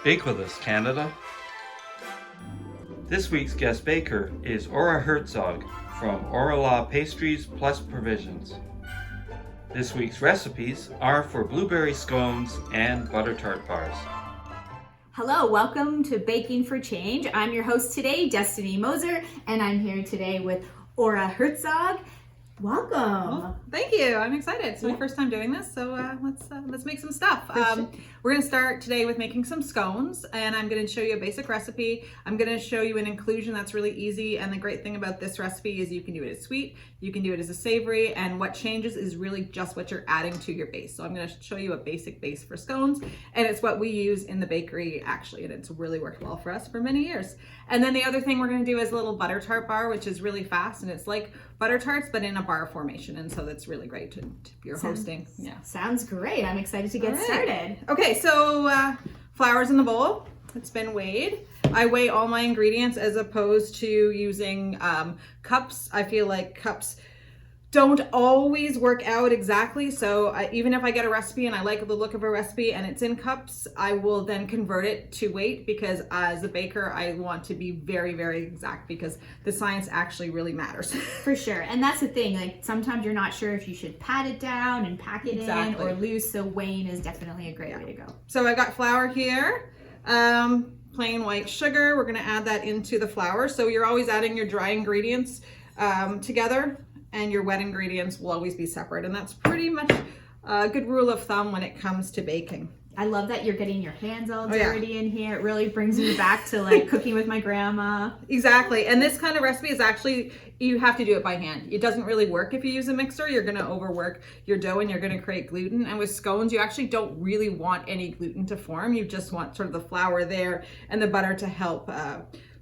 Bake with us, Canada. This week's guest baker is Hertzog from Orla Pastries plus Provisions. This week's recipes are for blueberry scones and butter tart bars. Hello, welcome to Baking for Change. I'm your host today, Destiny Moser, and I'm here today with Hertzog. Welcome. Well, thank you. I'm excited. It's my first time doing this, so let's make some stuff. We're going to start today with making some scones, and I'm going to show you a basic recipe. I'm going to show you an inclusion that's really easy, and the great thing about this recipe is you can do it as sweet, you can do it as a savory, and what changes is really just what you're adding to your base. So I'm going to show you a basic base for scones, and it's what we use in the bakery actually, and it's really worked well for us for many years. And then the other thing we're going to do is a little butter tart bar, which is really fast, and it's like butter tarts but in a bar formation, and so that's really great if you're hosting. Yeah, sounds great. I'm excited to get started. Okay, so flour's in the bowl. It's been weighed. I weigh all my ingredients as opposed to using cups. I feel like cups don't always work out exactly, so even if I get a recipe and I like the look of a recipe and it's in cups, I will then convert it to weight, because as a baker I want to be very, very exact, because the science actually really matters. For sure. And that's the thing, like sometimes you're not sure if you should pat it down and pack it in or loose, so weighing is definitely a great way to go. So I got flour here, plain white sugar. We're going to add that into the flour. So you're always adding your dry ingredients together, and your wet ingredients will always be separate. And that's pretty much a good rule of thumb when it comes to baking. I love that you're getting your hands all dirty in here. It really brings me back to like cooking with my grandma. Exactly. And this kind of recipe is actually, you have to do it by hand. It doesn't really work if you use a mixer. You're going to overwork your dough and you're going to create gluten. And with scones, you actually don't really want any gluten to form. You just want sort of the flour there and the butter to help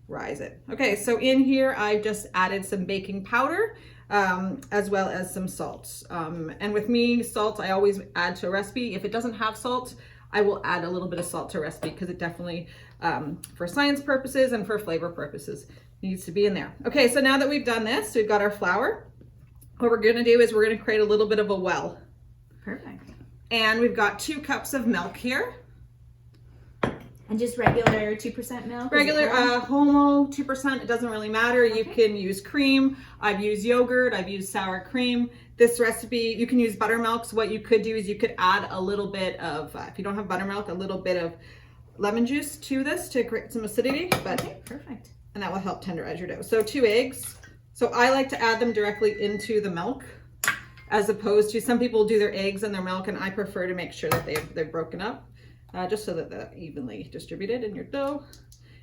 rise it. Okay, so in here, I've just added some baking powder, as well as some salt. And with me, salt, I always add to a recipe. If it doesn't have salt, I will add a little bit of salt to a recipe, because it definitely, for science purposes and for flavor purposes, needs to be in there. Okay, so now that we've done this, we've got our flour. What we're gonna do is we're gonna create a little bit of a well. Perfect. And we've got 2 cups of milk here. And just regular 2% milk? Regular Homo 2%, it doesn't really matter. Okay. You can use cream. I've used yogurt, I've used sour cream. This recipe, you can use buttermilk. So what you could do is you could add a little bit of, if you don't have buttermilk, a little bit of lemon juice to this to create some acidity. But, okay, perfect. And that will help tenderize your dough. So 2 eggs. So I like to add them directly into the milk, as opposed to some people do their eggs and their milk, and I prefer to make sure that they're broken up. Just so that they're evenly distributed in your dough.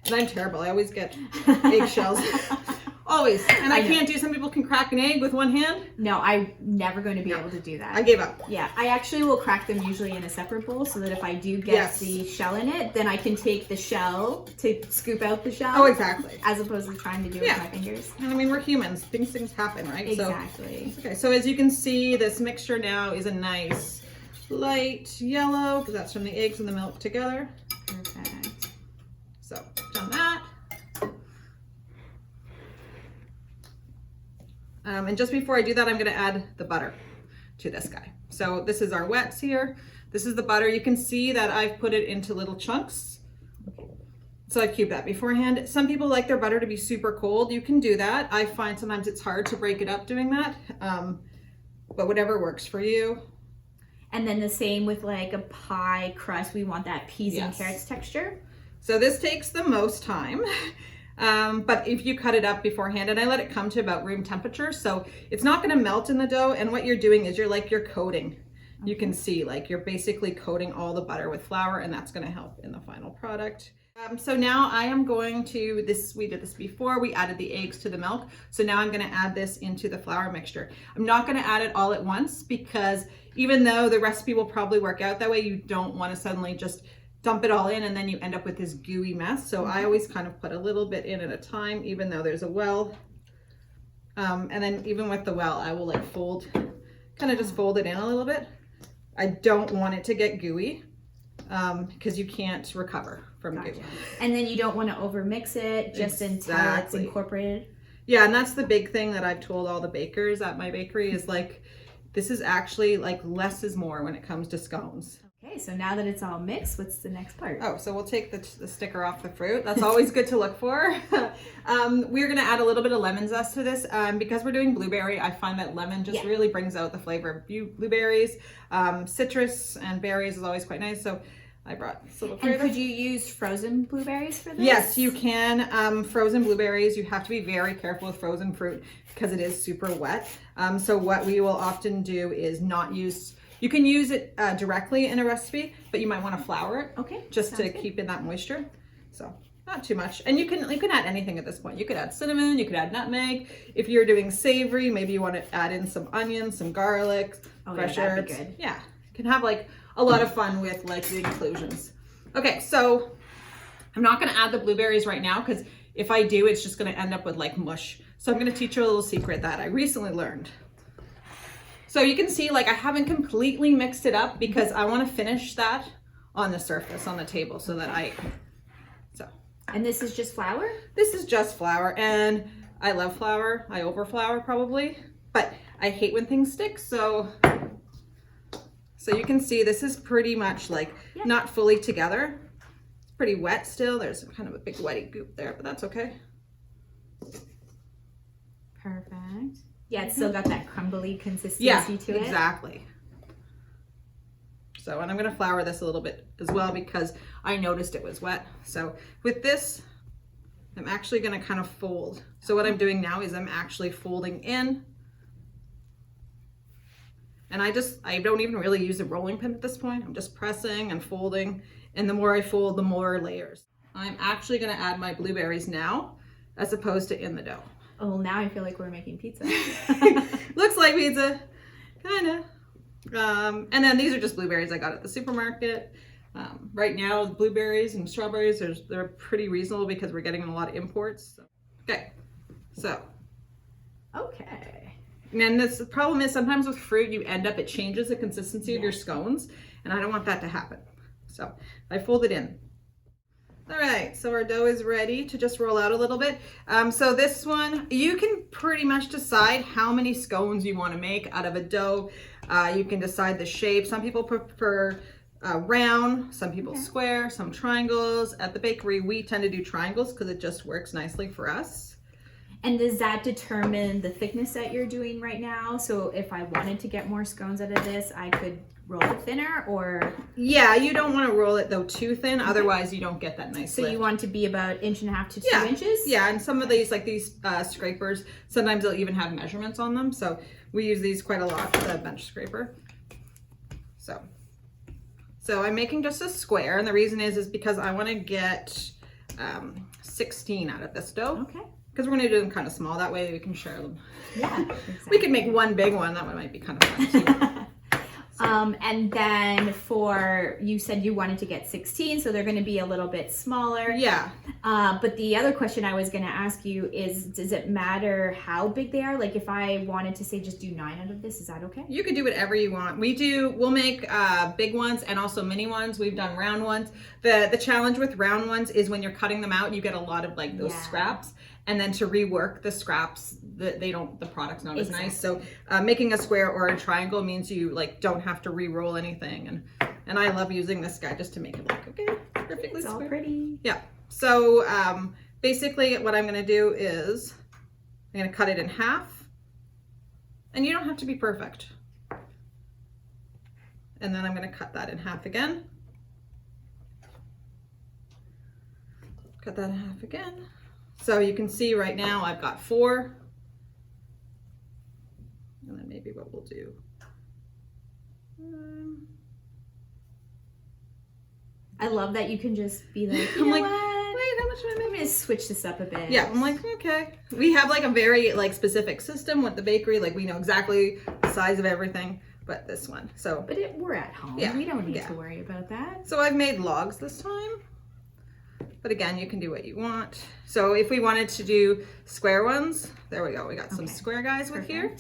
And I'm terrible. I always get eggshells. Always. And I can't do, some people can crack an egg with one hand. No, I'm never going to be able to do that. I gave up. Yeah, I actually will crack them usually in a separate bowl, so that if I do get the shell in it, then I can take the shell to scoop out the shell. Oh, exactly. As opposed to trying to do it with my fingers. And I mean, we're humans. Things happen, right? Exactly. So, okay, so as you can see, this mixture now is a nice light yellow, because that's from the eggs and the milk together. Perfect. So, done that. And just before I do that, I'm going to add the butter to this guy. So this is our wets here. This is the butter. You can see that I've put it into little chunks. So I cubed that beforehand. Some people like their butter to be super cold. You can do that. I find sometimes it's hard to break it up doing that. But whatever works for you. And then the same with like a pie crust. We want that peas and carrots texture. So this takes the most time. But if you cut it up beforehand, and I let it come to about room temperature, so it's not going to melt in the dough. And what you're doing is you're coating. Okay. You can see like you're basically coating all the butter with flour, and that's going to help in the final product. So now I am going to, we did this before, we added the eggs to the milk. So now I'm going to add this into the flour mixture. I'm not going to add it all at once, because even though the recipe will probably work out that way, you don't want to suddenly just dump it all in and then you end up with this gooey mess. So I always kind of put a little bit in at a time, even though there's a well. And then even with the well, I will like kind of just fold it in a little bit. I don't want it to get gooey, because you can't recover from gooey. And then you don't want to overmix it just until it's incorporated. Yeah, and that's the big thing that I've told all the bakers at my bakery is like, this is actually like less is more when it comes to scones. Okay, so now that it's all mixed, what's the next part? Oh, so we'll take the sticker off the fruit. That's always good to look for. We're gonna add a little bit of lemon zest to this. Because we're doing blueberry, I find that lemon just really brings out the flavor of blueberries. Citrus and berries is always quite nice. So I brought this little fruit. And could you use frozen blueberries for this? Yes, you can. Frozen blueberries, you have to be very careful with frozen fruit because it is super wet. So what we will often do is not use, you can use it directly in a recipe, but you might want to flour it. Okay. Just to keep in that moisture. So not too much. And you can add anything at this point. You could add cinnamon, you could add nutmeg. If you're doing savory, maybe you want to add in some onions, some garlic, fresh herbs. Good. Yeah, you can have like a lot of fun with like the inclusions. Okay, so I'm not going to add the blueberries right now because if I do, it's just going to end up with like mush. So I'm going to teach you a little secret that I recently learned. So you can see like I haven't completely mixed it up because I want to finish that on the surface on the table so that And this is just flour? This is just flour, and I love flour. I over flour probably, but I hate when things stick. So you can see this is pretty much like not fully together. It's pretty wet still. There's kind of a big wetty goop there, but that's okay. Perfect. Yeah, it's still got that crumbly consistency to it. Exactly. So, and I'm going to flour this a little bit as well because I noticed it was wet. So with this, I'm actually going to kind of fold. So what I'm doing now is I'm actually folding in. And I don't even really use a rolling pin at this point. I'm just pressing and folding. And the more I fold, the more layers. I'm actually going to add my blueberries now as opposed to in the dough. Oh, now I feel like we're making pizza. Looks like pizza, kind of. And then these are just blueberries I got at the supermarket. Right now, blueberries and strawberries, they're pretty reasonable because we're getting a lot of imports. So. Okay, so. Okay. And the problem is sometimes with fruit, you end up, it changes the consistency of your scones, and I don't want that to happen. So I fold it in. All right, so our dough is ready to just roll out a little bit. So this one, you can pretty much decide how many scones you want to make out of a dough. You can decide the shape. Some people prefer round, some people square, some triangles. At the bakery, we tend to do triangles because it just works nicely for us. And does that determine the thickness that you're doing right now? So if I wanted to get more scones out of this, I could roll it thinner, or? Yeah, you don't want to roll it though too thin, otherwise you don't get that nice So lift. You want to be about 1.5 to 2 inches? Yeah, and some of these, like these scrapers, sometimes they'll even have measurements on them. So we use these quite a lot, the bench scraper. So I'm making just a square, and the reason is because I want to get 16 out of this dough. Okay. Because we're going to do them kind of small, that way we can share them. Yeah, exactly. We could make one big one, that one might be kind of fun too. And then you said you wanted to get 16, so they're going to be a little bit smaller. Yeah. But the other question I was going to ask you is, does it matter how big they are? Like if I wanted to say just do 9 out of this, is that okay? You could do whatever you want. We'll make big ones and also mini ones. We've done round ones. The challenge with round ones is when you're cutting them out, you get a lot of like those scraps. And then to rework the scraps, the product's not as nice. So making a square or a triangle means you like don't have to re-roll anything. And I love using this guy just to make it look perfectly it's all square. pretty. Yeah. So basically what I'm gonna do is I'm gonna cut it in half. And you don't have to be perfect. And then I'm gonna cut that in half again. Cut that in half again. So you can see right now I've got 4. And then maybe what we'll do. I love that you can just be like, I'm like, what? wait, how much am I I'm going to switch this up a bit. Yeah, I'm like, okay. We have like a very like specific system with the bakery. Like we know exactly the size of everything, but this one. So, But we're at home. Yeah, We don't need to worry about that. So I've made logs this time. But again, you can do what you want. So if we wanted to do square ones, there we go. We got some square guys with here.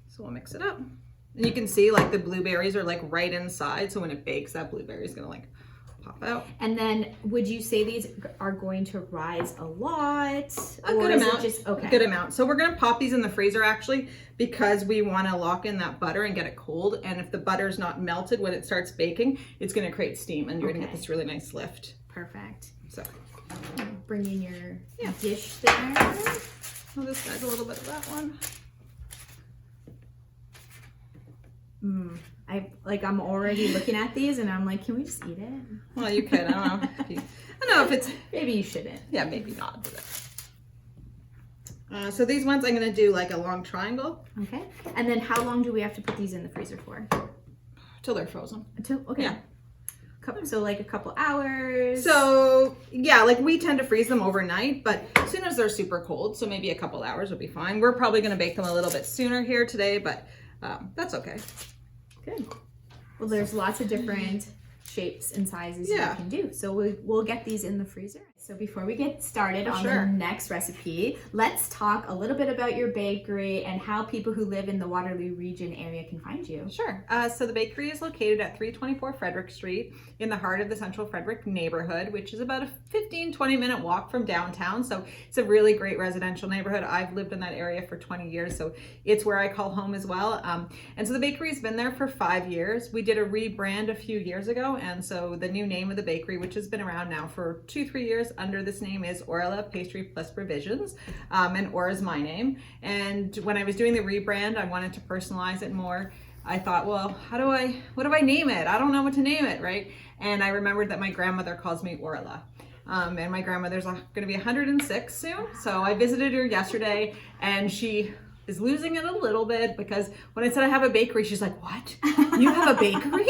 So we'll mix it up. And you can see like the blueberries are like right inside. So when it bakes, that blueberry is gonna like pop out. And then would you say these are going to rise a lot? A good amount. Just, okay. A good amount. So we're going to pop these in the freezer actually because we want to lock in that butter and get it cold. And if the butter's not melted when it starts baking, it's going to create steam and you're going to get this really nice lift. Perfect. So bring in your dish there. I'll just add a little bit of that one. I'm already looking at these and I'm like, can we just eat it? Well, you could. I don't know if it's... Maybe you shouldn't. Yeah, maybe not. So these ones I'm going to do like a long triangle. Okay. And then how long do we have to put these in the freezer for? Till they're frozen. Okay. Yeah. So like a couple hours. So yeah, like we tend to freeze them overnight, but as soon as they're super cold, so maybe a couple hours will be fine. We're probably going to bake them a little bit sooner here today, but that's okay. Good. Well, there's lots of different shapes and sizes you can do. So we'll get these in the freezer. So before we get started on the next recipe, let's talk a little bit about your bakery and how people who live in the Waterloo region area can find you. Sure. So the bakery is located at 324 Frederick Street in the heart of the Central Frederick neighborhood, which is about a 15-20 minute walk from downtown. So it's a really great residential neighborhood. I've lived in that area for 20 years, so it's where I call home as well. And so the bakery's been there for 5 years. We did a rebrand a few years ago, and so the new name of the bakery, which has been around now for 2-3 years under this name, is Orla Pastry Plus Provisions, and Ora's my name. And when I was doing the rebrand, I wanted to personalize it more. I thought, well, what do I name it? I don't know what to name it, right? And I remembered that my grandmother calls me Orla. And my grandmother's going to be 106 soon. So I visited her yesterday and she is losing it a little bit because when I said I have a bakery, she's like, what? You have a bakery?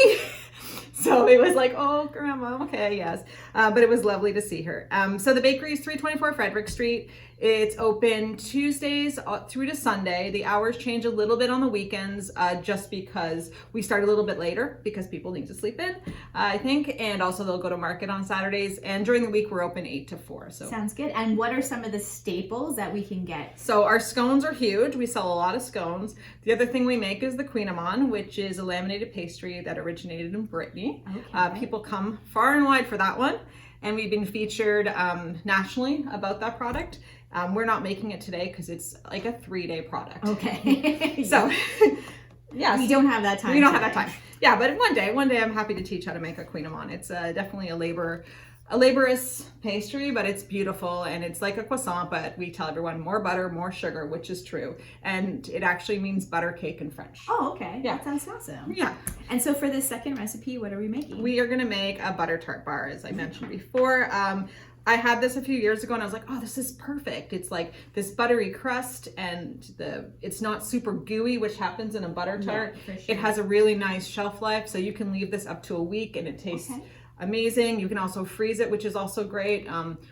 So it was like, oh, grandma, okay, yes. But it was lovely to see her. So the bakery is 324 Frederick Street. It's open Tuesdays through to Sunday. The hours change a little bit on the weekends just because we start a little bit later because people need to sleep in, I think. And also they'll go to market on Saturdays. And during the week, we're open 8 to 4. So sounds good. And what are some of the staples that we can get? So our scones are huge. We sell a lot of scones. The other thing we make is the Queen-Amon, which is a laminated pastry that originated in Brittany. Okay. People come far and wide for that one. And we've been featured nationally about that product. We're not making it today because it's like a 3-day product. Okay. So, yes. We don't have that time. We don't have that time. Yeah, but one day I'm happy to teach how to make a Queen-Amon. It's definitely a laborious pastry, but it's beautiful and it's like a croissant, but we tell everyone more butter, more sugar, which is true. And it actually means butter cake in French. Oh, okay. Yeah. That sounds awesome. Yeah. And so for this second recipe, what are we making? We are going to make a butter tart bar, as I mentioned before. I had this a few years ago and I was like, oh, this is perfect. It's like this buttery crust and it's not super gooey, which happens in a butter tart. Yeah, for sure. It has a really nice shelf life, so you can leave this up to a week and it tastes amazing. You can also freeze it, which is also great.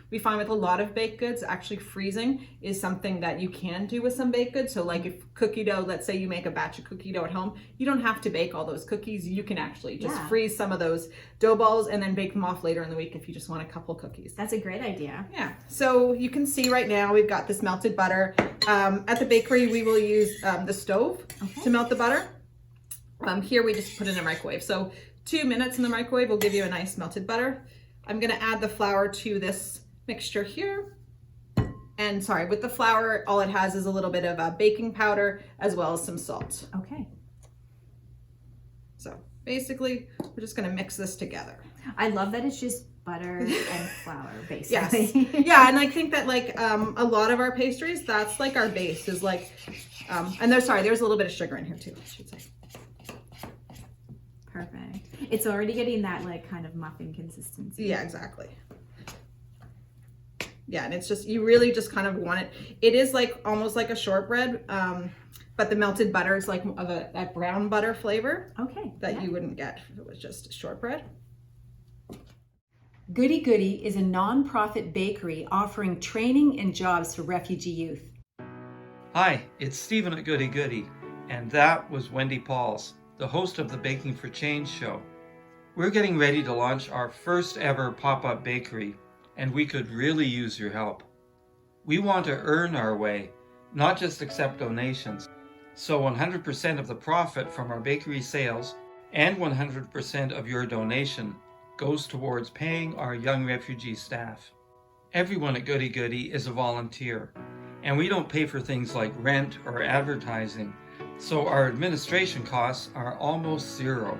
We find with a lot of baked goods, actually freezing is something that you can do with some baked goods. So like if cookie dough, let's say you make a batch of cookie dough at home, you don't have to bake all those cookies. You can actually just freeze some of those dough balls and then bake them off later in the week if you just want a couple cookies. That's a great idea. Yeah. So you can see right now we've got this melted butter. At the bakery, we will use the stove to melt the butter. Here we just put it in a microwave. So 2 minutes in the microwave will give you a nice melted butter. I'm gonna add the flour to this mixture here. And sorry, with the flour, all it has is a little bit of baking powder as well as some salt. Okay. So basically, we're just gonna mix this together. I love that it's just butter and flour, basically. Yes. Yeah, and I think that like a lot of our pastries, that's like our base is like, and there's a little bit of sugar in here too, I should say. Perfect. It's already getting that like kind of muffin consistency. Yeah, exactly. Yeah, and it's just, you really just kind of want it. It is like almost like a shortbread, but the melted butter is like of that brown butter flavor. Okay. That you wouldn't get if it was just shortbread. Goodie Goodie is a non-profit bakery offering training and jobs for refugee youth. Hi, it's Stephen at Goodie Goodie, and that was Wendy Pauls, the host of the Baking for Change show. We're getting ready to launch our first ever pop-up bakery, and we could really use your help. We want to earn our way, not just accept donations. So 100% of the profit from our bakery sales and 100% of your donation goes towards paying our young refugee staff. Everyone at Goodie Goodie is a volunteer, and we don't pay for things like rent or advertising, so our administration costs are almost zero,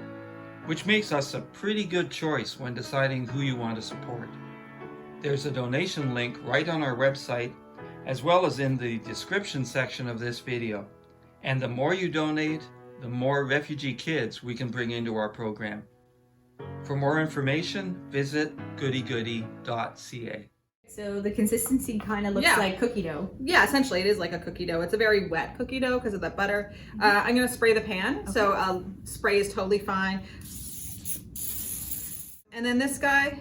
which makes us a pretty good choice when deciding who you want to support. There's a donation link right on our website, as well as in the description section of this video. And the more you donate, the more refugee kids we can bring into our program. For more information, visit goodiegoodie.ca. So the consistency kind of looks like cookie dough. Yeah, essentially it is like a cookie dough. It's a very wet cookie dough because of that butter. I'm going to spray the pan. Okay. So spray is totally fine. And then this guy,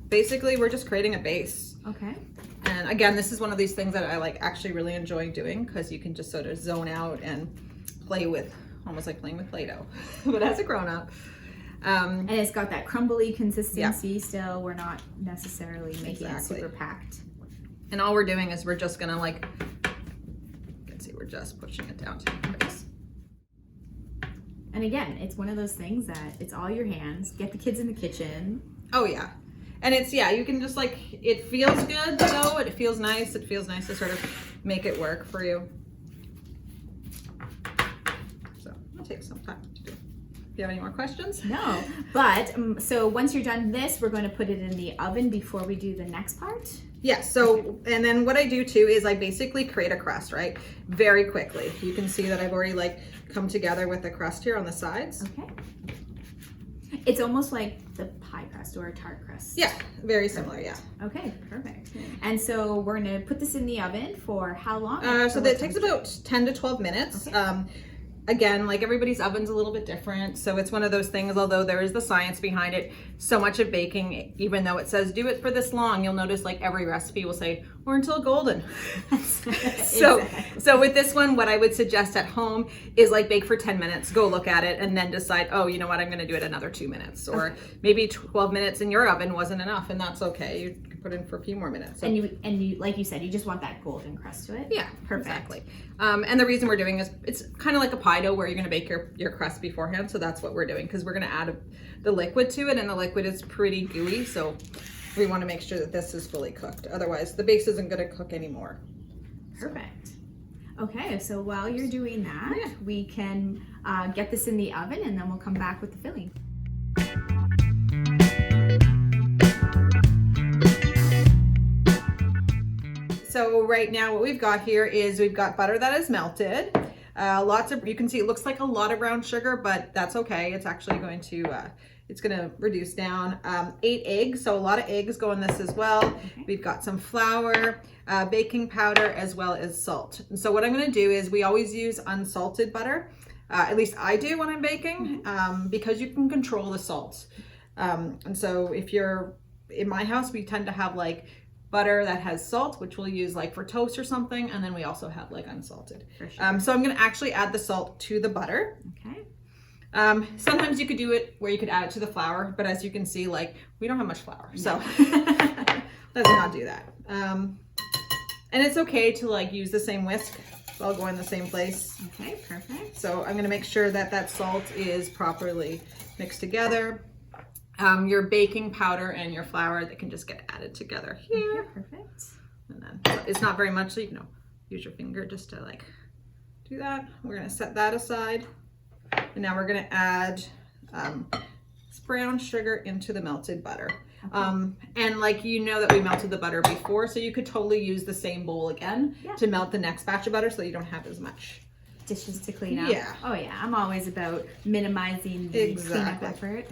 basically we're just creating a base. Okay. And again, this is one of these things that I actually really enjoy doing because you can just sort of zone out and play with, almost like playing with Play-Doh, but as a grown-up. And it's got that crumbly consistency still. We're not necessarily making it super packed. And all we're doing is we're just gonna you can see we're just pushing it down to the base. And again, it's one of those things that it's all your hands. Get the kids in the kitchen. Oh yeah. And it's, you can just it feels good though, it feels nice. It feels nice to sort of make it work for you. So it'll take some time to do. Do you have any more questions? No, but so once you're done this, we're going to put it in the oven before we do the next part. Yeah, so, and then what I do too is I basically create a crust, right? Very quickly. You can see that I've already come together with the crust here on the sides. Okay. It's almost like the pie crust or a tart crust. Yeah, very similar, yeah. Okay, perfect. And so we're gonna put this in the oven for how long? So that takes about 10 to 12 minutes. Okay. Again, everybody's oven's a little bit different. So it's one of those things, although there is the science behind it, so much of baking, even though it says do it for this long, you'll notice every recipe will say, or until golden. So with this one, what I would suggest at home is bake for 10 minutes, go look at it, and then decide, oh, you know what, I'm gonna do it another 2 minutes. Or maybe 12 minutes in your oven wasn't enough, and that's okay. You can put in for a few more minutes. So. And you, like you said, you just want that golden crust to it? Yeah, perfect. Exactly. And the reason we're doing is, it's kind of like a pie dough where you're gonna bake your crust beforehand, so that's what we're doing, because we're gonna add the liquid to it, and the liquid is pretty gooey, so we want to make sure that this is fully cooked. Otherwise, the base isn't going to cook anymore. Perfect. Okay, so while you're doing that, we can get this in the oven, and then we'll come back with the filling. So right now what we've got here is we've got butter that is melted. You can see it looks like a lot of brown sugar, but that's okay. It's actually going to it's going to reduce down. 8 eggs, so a lot of eggs go in this as well. Okay. We've got some flour, baking powder, as well as salt. And so what I'm going to do is we always use unsalted butter. At least I do when I'm baking, because you can control the salt. And so if you're in my house, we tend to have butter that has salt, which we'll use for toast or something, and then we also have unsalted. For sure. So I'm going to actually add the salt to the butter. Okay. Sometimes you could do it where you could add it to the flour, but as you can see, we don't have much flour, so let's not do that. And it's okay to use the same whisk. It's all going in the same place. Okay, perfect. So I'm going to make sure that that salt is properly mixed together. Your baking powder and your flour, they can just get added together here. Okay, perfect. And then it's not very much, so you can use your finger just to do that. We're going to set that aside. And now we're going to add brown sugar into the melted butter. Okay. And that we melted the butter before, so you could totally use the same bowl again to melt the next batch of butter so you don't have as much dishes to clean up. Yeah. Oh yeah, I'm always about minimizing the cleanup effort.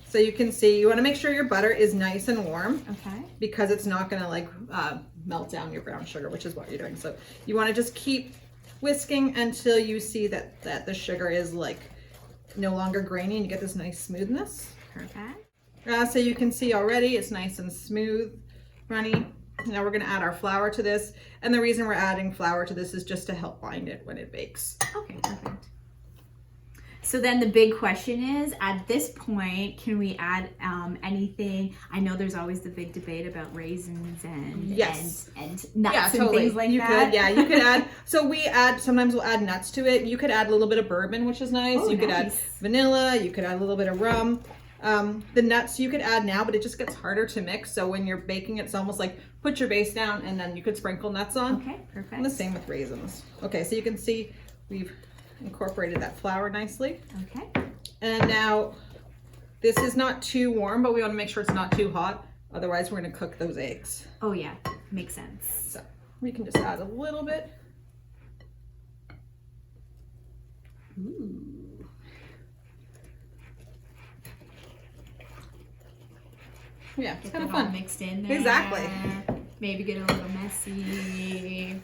So you can see, you want to make sure your butter is nice and warm. Okay. Because it's not going to melt down your brown sugar, which is what you're doing. So you want to just keep whisking until you see that the sugar is no longer grainy and you get this nice smoothness. Perfect. So you can see already it's nice and smooth, runny. Now we're going to add our flour to this. And the reason we're adding flour to this is just to help bind it when it bakes. Okay, perfect. So then the big question is, at this point, can we add anything? I know there's always the big debate about raisins and nuts and things like that. You could add, sometimes we'll add nuts to it. You could add a little bit of bourbon, which is nice. Oh, you could add vanilla, you could add a little bit of rum. The nuts you could add now, but it just gets harder to mix. So when you're baking, it's almost like put your base down and then you could sprinkle nuts on. Okay, perfect. And the same with raisins. Okay, so you can see we've incorporated that flour nicely. Okay. And now this is not too warm, but we want to make sure it's not too hot. Otherwise, we're going to cook those eggs. Oh yeah, makes sense. So we can just add a little bit. Ooh. Yeah, it's Get kind of it all fun. mixed in there. Exactly. Maybe get a little messy.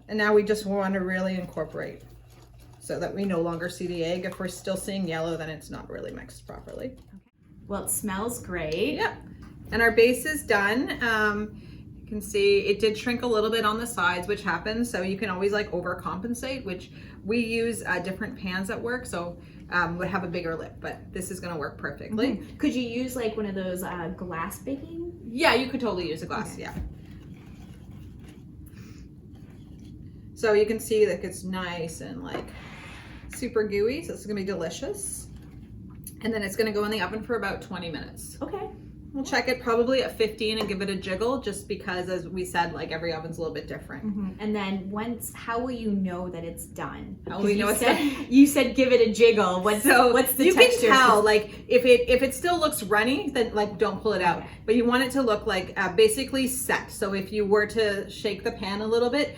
And now we just want to really incorporate so that we no longer see the egg. If we're still seeing yellow, then it's not really mixed properly. Okay. Well, it smells great. Yep. And our base is done. You can see it did shrink a little bit on the sides, which happens. So you can always like overcompensate, which we use different pans at work. So would have a bigger lip, but this is going to work perfectly. Mm-hmm. Could you use like one of those glass baking? Yeah, you could totally use a glass. Okay. Yeah. So you can see that it's nice and like super gooey. So it's going to be delicious. And then it's going to go in the oven for about 20 minutes. Okay. We'll check it probably at 15 and give it a jiggle, just because, as we said, like every oven's a little bit different. Mm-hmm. And then how will you know that it's done? How will you know it's done? You said give it a jiggle. What's the you texture? can tell, like if it still looks runny, then like don't pull it out. Okay. But you want it to look like basically set. So if you were to shake the pan a little bit,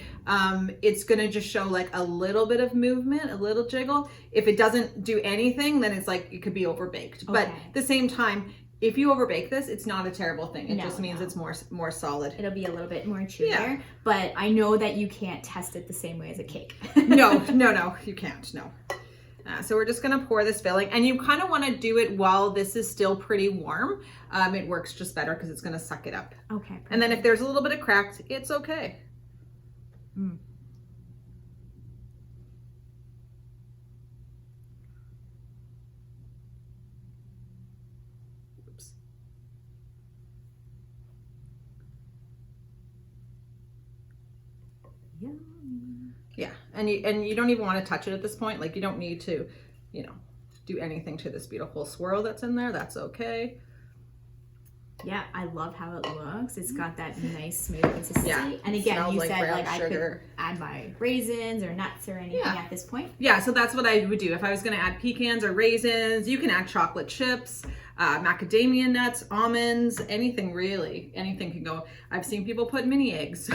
it's gonna just show like a little bit of movement, a little jiggle. If it doesn't do anything, then it's like it could be overbaked. Okay. But at the same time, if you overbake this, it's not a terrible thing. It just means it's more solid. It'll be a little bit more chewier. Yeah. But I know that you can't test it the same way as a cake. No, you can't. No. So we're just gonna pour this filling, and you kind of want to do it while this is still pretty warm. It works just better because it's gonna suck it up. Okay. Perfect. And then if there's a little bit of cracked, it's okay. Mm. Yeah, and you don't even want to touch it at this point. Like you don't need to, do anything to this beautiful swirl that's in there. That's okay. Yeah, I love how it looks. It's got that nice smooth consistency. Yeah, and again, you like said brown like sugar. I could add my raisins or nuts or anything at this point. Yeah, so that's what I would do. If I was going to add pecans or raisins, you can add chocolate chips, macadamia nuts, almonds, anything really. Anything can go. I've seen people put mini eggs.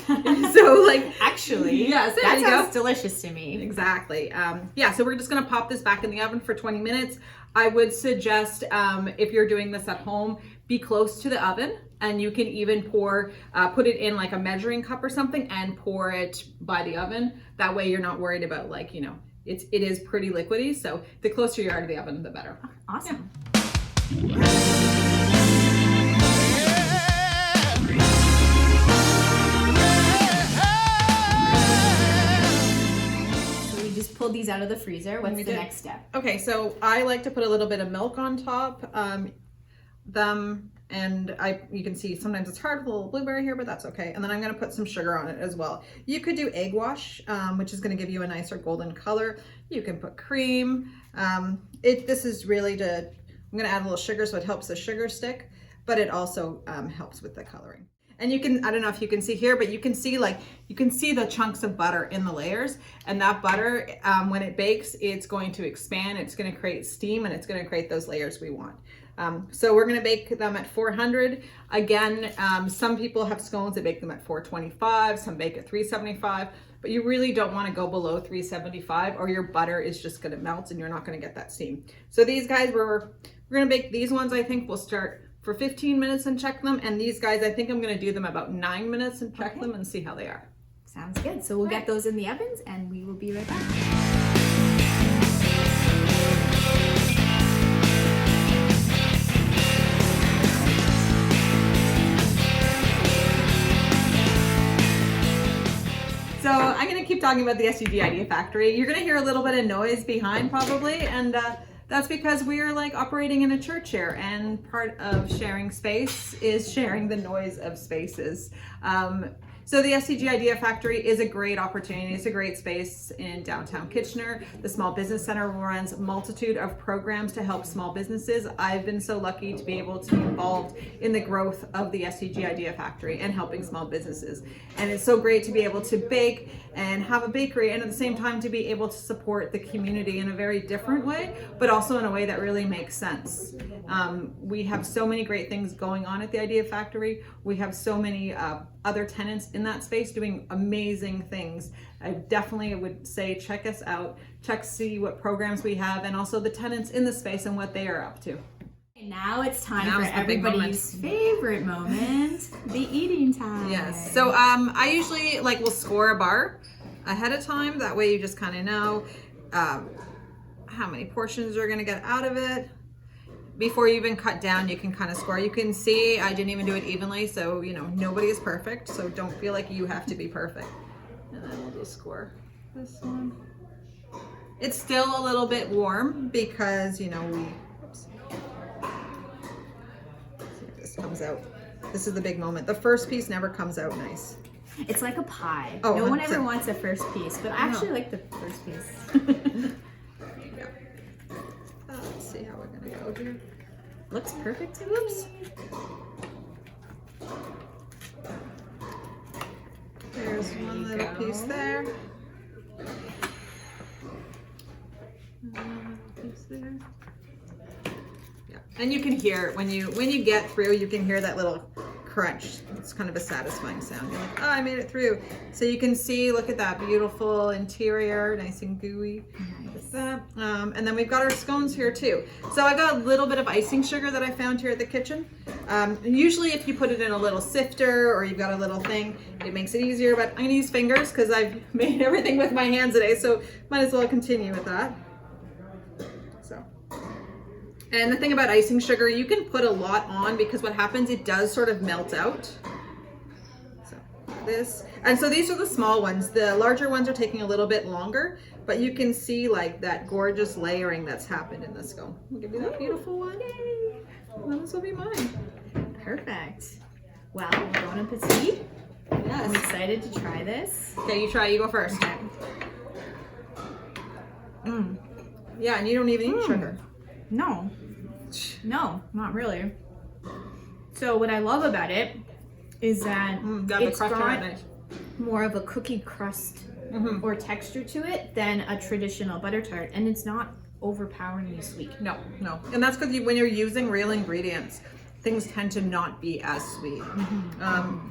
So like, actually, yes, that sounds delicious to me. Exactly. So we're just going to pop this back in the oven for 20 minutes. I would suggest if you're doing this at home, be close to the oven, and you can even put it in like a measuring cup or something and pour it by the oven. That way you're not worried about like, it is pretty liquidy. So the closer you are to the oven, the better. Awesome. Yeah. Pulled these out of the freezer. What's the next step? Okay, so I like to put a little bit of milk on top. You can see sometimes it's hard with a little blueberry here, but that's okay. And then I'm going to put some sugar on it as well. You could do egg wash, which is going to give you a nicer golden color. You can put cream. This is really I'm going to add a little sugar so it helps the sugar stick, but it also helps with the coloring. And you can, I don't know if you can see here, but you can see the chunks of butter in the layers, and that butter, when it bakes, it's going to expand, it's going to create steam, and it's going to create those layers we want. So we're going to bake them at 400. Again, some people have scones that bake them at 425, some bake at 375, but you really don't want to go below 375 or your butter is just going to melt and you're not going to get that steam. So these guys, we're going to bake these ones. I think we'll start for 15 minutes and check them. And these guys, I think I'm going to do them about 9 minutes and check them and see how they are. Sounds good. So we'll get those in the ovens and we will be right back. So I'm going to keep talking about the SUG Idea Factory. You're going to hear a little bit of noise behind probably, and that's because we are like operating in a church here, and part of sharing space is sharing the noise of spaces. So the SCG Idea Factory is a great opportunity. It's a great space in downtown Kitchener. The Small Business Center runs a multitude of programs to help small businesses. I've been so lucky to be able to be involved in the growth of the SCG Idea Factory and helping small businesses. And it's so great to be able to bake and have a bakery, and at the same time to be able to support the community in a very different way, but also in a way that really makes sense. We have so many great things going on at the Idea Factory. We have so many other tenants in that space doing amazing things. I definitely would say check us out, check see what programs we have, and also the tenants in the space and what they are up to. Now it's time for everybody's favorite moment, the eating time. Yes. So I usually will score a bar ahead of time. That way you just kind of know how many portions you're going to get out of it. Before you even cut down, you can kind of score. You can see I didn't even do it evenly, so nobody is perfect, so don't feel like you have to be perfect. And then we'll just score this one. It's still a little bit warm because oops. Let's see if this comes out. This is the big moment. The first piece never comes out nice. It's like a pie. Oh, no one 100%. ever wants a first piece, but I actually like the first piece. Let's see how we're gonna go here. Looks perfect to me. Oops. There's one little piece there. Another piece there. Yeah, and you can hear it when you get through. You can hear that little crunch. It's kind of a satisfying sound. You're like, oh, I made it through. So you can see, look at that beautiful interior, nice and gooey. Nice. That. And then we've got our scones here too. So I've got a little bit of icing sugar that I found here at the kitchen. And usually if you put it in a little sifter or you've got a little thing, it makes it easier, but I'm gonna use fingers because I've made everything with my hands today, so might as well continue with that. And the thing about icing sugar, you can put a lot on because what happens, it does sort of melt out. So this, and so these are the small ones. The larger ones are taking a little bit longer, but you can see that gorgeous layering that's happened in the scone. I'll give you that beautiful one. And this will be mine. Perfect. Well, bon appetit. Yes. I'm excited to try this. Okay, you try, you go first. Okay. Yeah, and you don't even eat sugar. No, not really. So what I love about it is that it's got more of a cookie crust or texture to it than a traditional butter tart, and it's not overpoweringly sweet. No. And that's because when you're using real ingredients, things tend to not be as sweet. And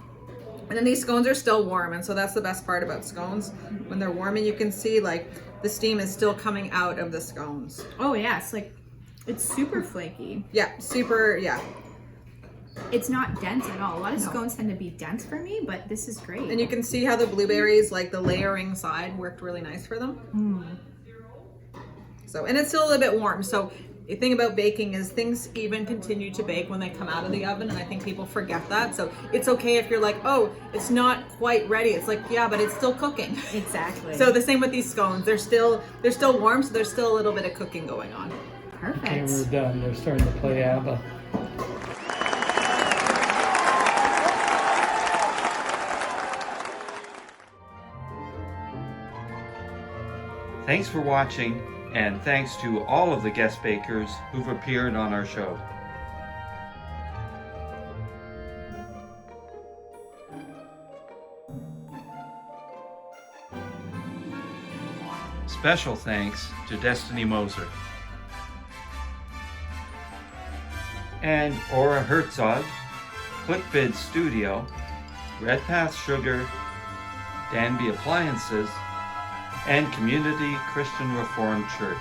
then these scones are still warm, and so that's the best part about scones. When they're warm, and you can see the steam is still coming out of the scones. Oh yeah, it's super flaky. Yeah, super, yeah. It's not dense at all. A lot of scones tend to be dense for me, but this is great. And you can see how the blueberries, the layering side, worked really nice for them. So, and it's still a little bit warm. So the thing about baking is things even continue to bake when they come out of the oven, and I think people forget that. So it's okay if you're like, oh, it's not quite ready. It's yeah, but it's still cooking. Exactly. So the same with these scones. They're still warm, so there's still a little bit of cooking going on. Perfect. Okay, we're done. They're starting to play ABBA. Thanks for watching, and thanks to all of the guest bakers who've appeared on our show. Special thanks to Destiny Moser and Aura Hertzog, ClickBid Studio, Redpath Sugar, Danby Appliances, and Community Christian Reformed Church.